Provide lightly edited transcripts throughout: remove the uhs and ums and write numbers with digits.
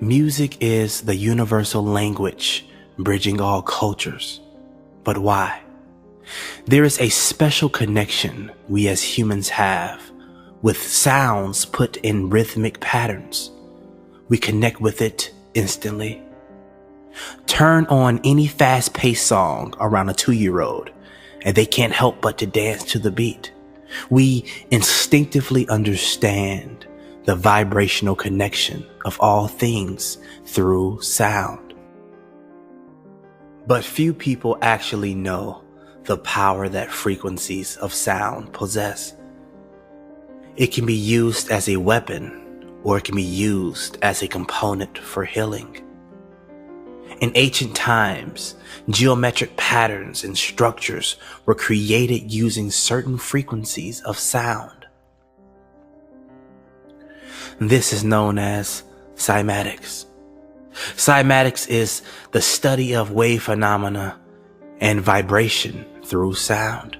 Music is the universal language bridging all cultures. But why? There is a special connection we as humans have with sounds put in rhythmic patterns. We connect with it instantly. Turn on any fast-paced song around a 2-year-old and they can't help but to dance to the beat. We instinctively understand the vibrational connection of all things through sound. But few people actually know the power that frequencies of sound possess. It can be used as a weapon, or it can be used as a component for healing. In ancient times, geometric patterns and structures were created using certain frequencies of sound. This is known as cymatics. Cymatics is the study of wave phenomena and vibration through sound.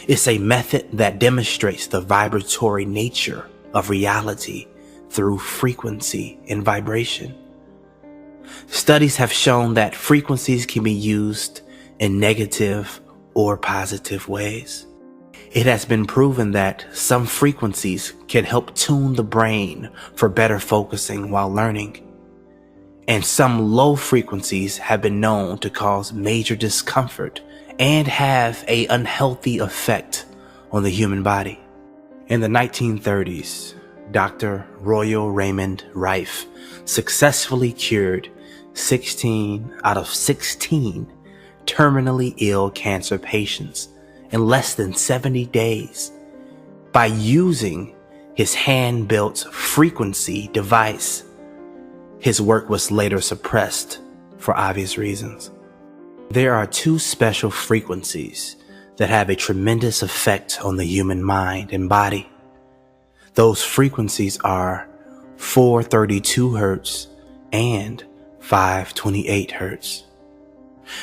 It's a method that demonstrates the vibratory nature of reality through frequency and vibration. Studies have shown that frequencies can be used in negative or positive ways. It has been proven that some frequencies can help tune the brain for better focusing while learning. And some low frequencies have been known to cause major discomfort and have an unhealthy effect on the human body. In the 1930s, Dr. Royal Raymond Rife successfully cured 16 out of 16 terminally ill cancer patients in less than 70 days by using his hand-built frequency device. His work was later suppressed for obvious reasons. There are two special frequencies that have a tremendous effect on the human mind and body. Those frequencies are 432 Hertz and 528 Hertz.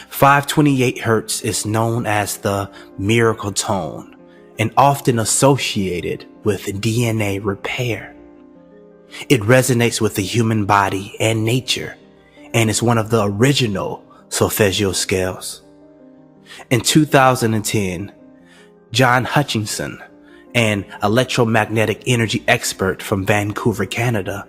528 Hertz is known as the miracle tone and often associated with DNA repair. It resonates with the human body and nature and is one of the original solfeggio scales. In 2010, John Hutchinson, an electromagnetic energy expert from Vancouver, Canada,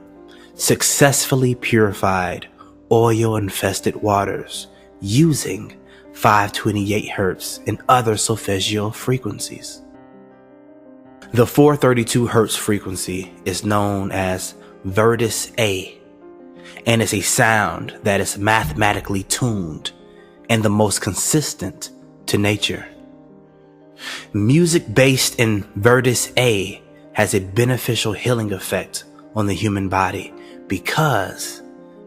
successfully purified oil-infested waters using 528 Hertz and other solfeggio frequencies. The 432 Hertz frequency is known as Virtus A and is a sound that is mathematically tuned and the most consistent to nature. Music based in Virtus A has a beneficial healing effect on the human body because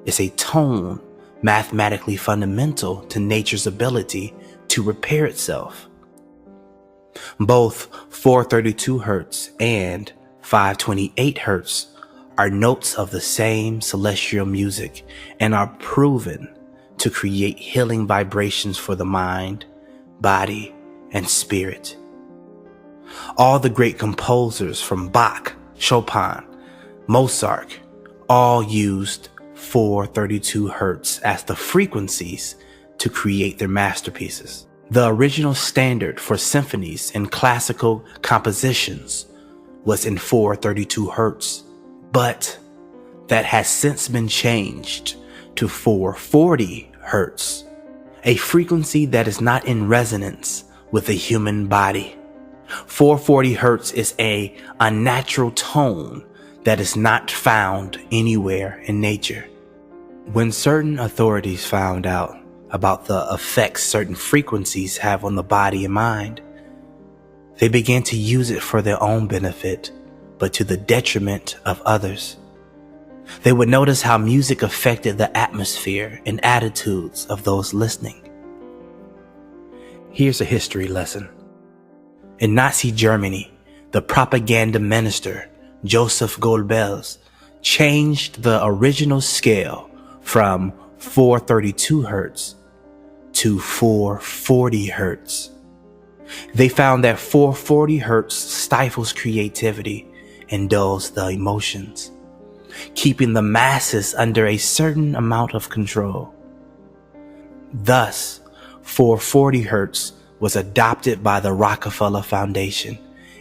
it's a tone mathematically fundamental to nature's ability to repair itself. Both 432 Hertz and 528 Hertz are notes of the same celestial music and are proven to create healing vibrations for the mind, body, and spirit. All the great composers from Bach, Chopin, Mozart, all used 432 Hertz as the frequencies to create their masterpieces. The original standard for symphonies and classical compositions was in 432 Hertz, but that has since been changed to 440 Hertz, a frequency that is not in resonance with the human body. 440 Hertz is a unnatural tone that is not found anywhere in nature. When certain authorities found out about the effects certain frequencies have on the body and mind, they began to use it for their own benefit, but to the detriment of others. They would notice how music affected the atmosphere and attitudes of those listening. Here's a history lesson. In Nazi Germany, the propaganda minister Joseph Goebbels changed the original scale from 432 Hertz to 440 Hertz. They found that 440 Hertz stifles creativity and dulls the emotions. keeping the masses under a certain amount of control. Thus, 440 Hz was adopted by the Rockefeller Foundation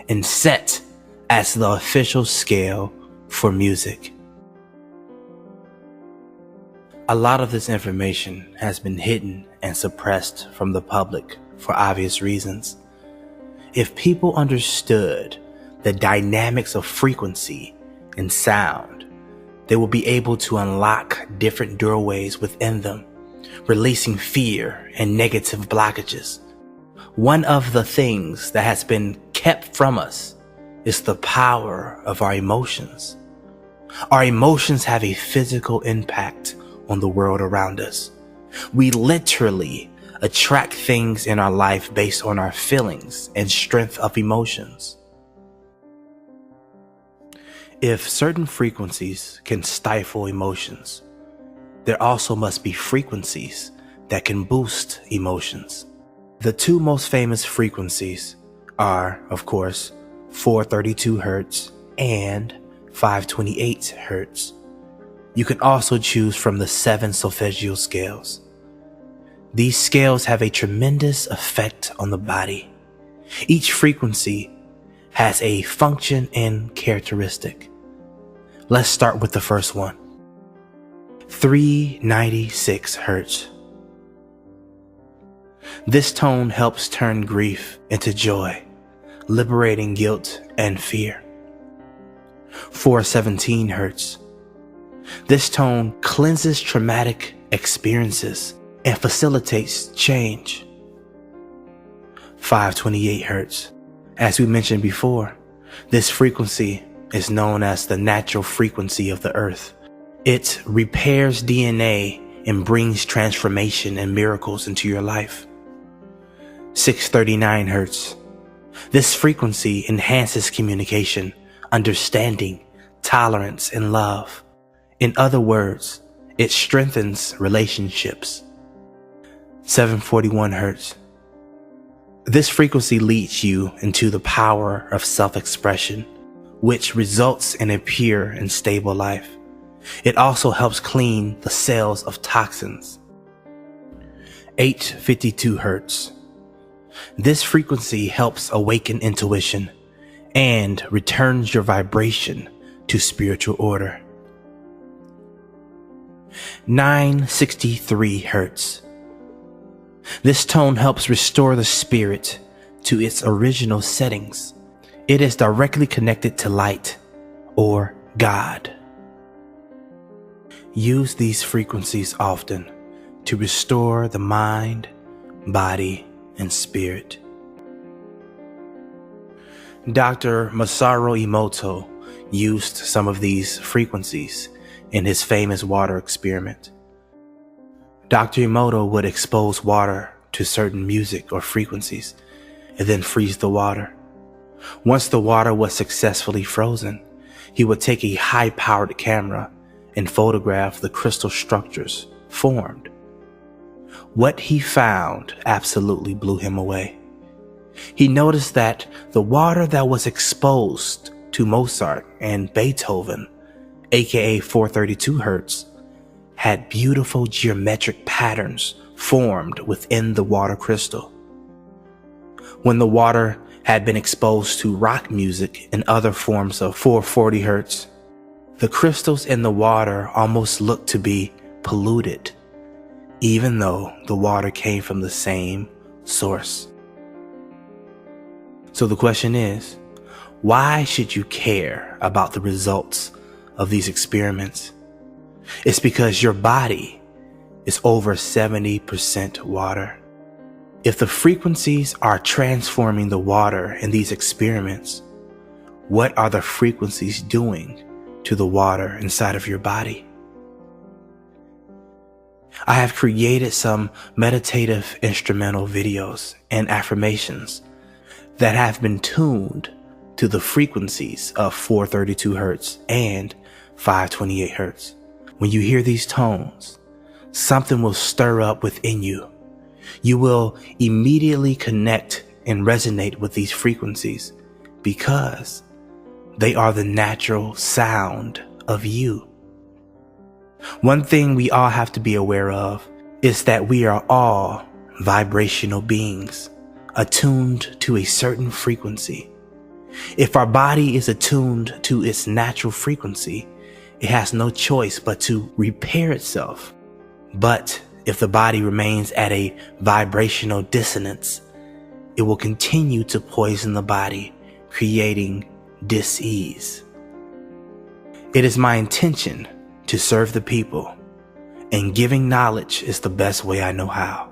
and set as the official scale for music. A lot of this information has been hidden and suppressed from the public for obvious reasons. If people understood the dynamics of frequency and sound, they will be able to unlock different doorways within them, releasing fear and negative blockages. One of the things that has been kept from us is the power of our emotions. Our emotions have a physical impact on the world around us. We literally attract things in our life based on our feelings and strength of emotions. If certain frequencies can stifle emotions, there also must be frequencies that can boost emotions. The two most famous frequencies are, of course, 432 Hz and 528 Hz. You can also choose from the 7 solfeggio scales. These scales have a tremendous effect on the body. Each frequency has a function and characteristic. Let's start with the first one. 396 Hz. This tone helps turn grief into joy, liberating guilt and fear. 417 Hz. This tone cleanses traumatic experiences and facilitates change. 528 Hz. As we mentioned before, this frequency is known as the natural frequency of the earth. It repairs DNA and brings transformation and miracles into your life. 639 Hz. This frequency enhances communication, understanding, tolerance, and love. In other words, it strengthens relationships. 741 Hz. This frequency leads you into the power of self-expression, which results in a pure and stable life. It also helps clean the cells of toxins. 852 Hz. This frequency helps awaken intuition and returns your vibration to spiritual order. 963 Hz. This tone helps restore the spirit to its original settings. It is directly connected to light or God. Use these frequencies often to restore the mind, body, and spirit. Dr. Masaru Emoto used some of these frequencies in his famous water experiment. Dr. Emoto would expose water to certain music or frequencies and then freeze the water. Once the water was successfully frozen, he would take a high-powered camera and photograph the crystal structures formed. What he found absolutely blew him away. He noticed that the water that was exposed to Mozart and Beethoven, aka 432 Hz, had beautiful geometric patterns formed within the water crystal. When the water had been exposed to rock music and other forms of 440 Hz, the crystals in the water almost looked to be polluted, even though the water came from the same source. So the question is, why should you care about the results of these experiments? It's because your body is over 70% water. If the frequencies are transforming the water in these experiments, what are the frequencies doing to the water inside of your body? I have created some meditative instrumental videos and affirmations that have been tuned to the frequencies of 432 Hz and 528 Hz. When you hear these tones, something will stir up within you. You will immediately connect and resonate with these frequencies because they are the natural sound of you. One thing we all have to be aware of is that we are all vibrational beings, attuned to a certain frequency. If our body is attuned to its natural frequency, it has no choice but to repair itself. But if the body remains at a vibrational dissonance, it will continue to poison the body, creating dis-ease. It is my intention to serve the people, and giving knowledge is the best way I know how.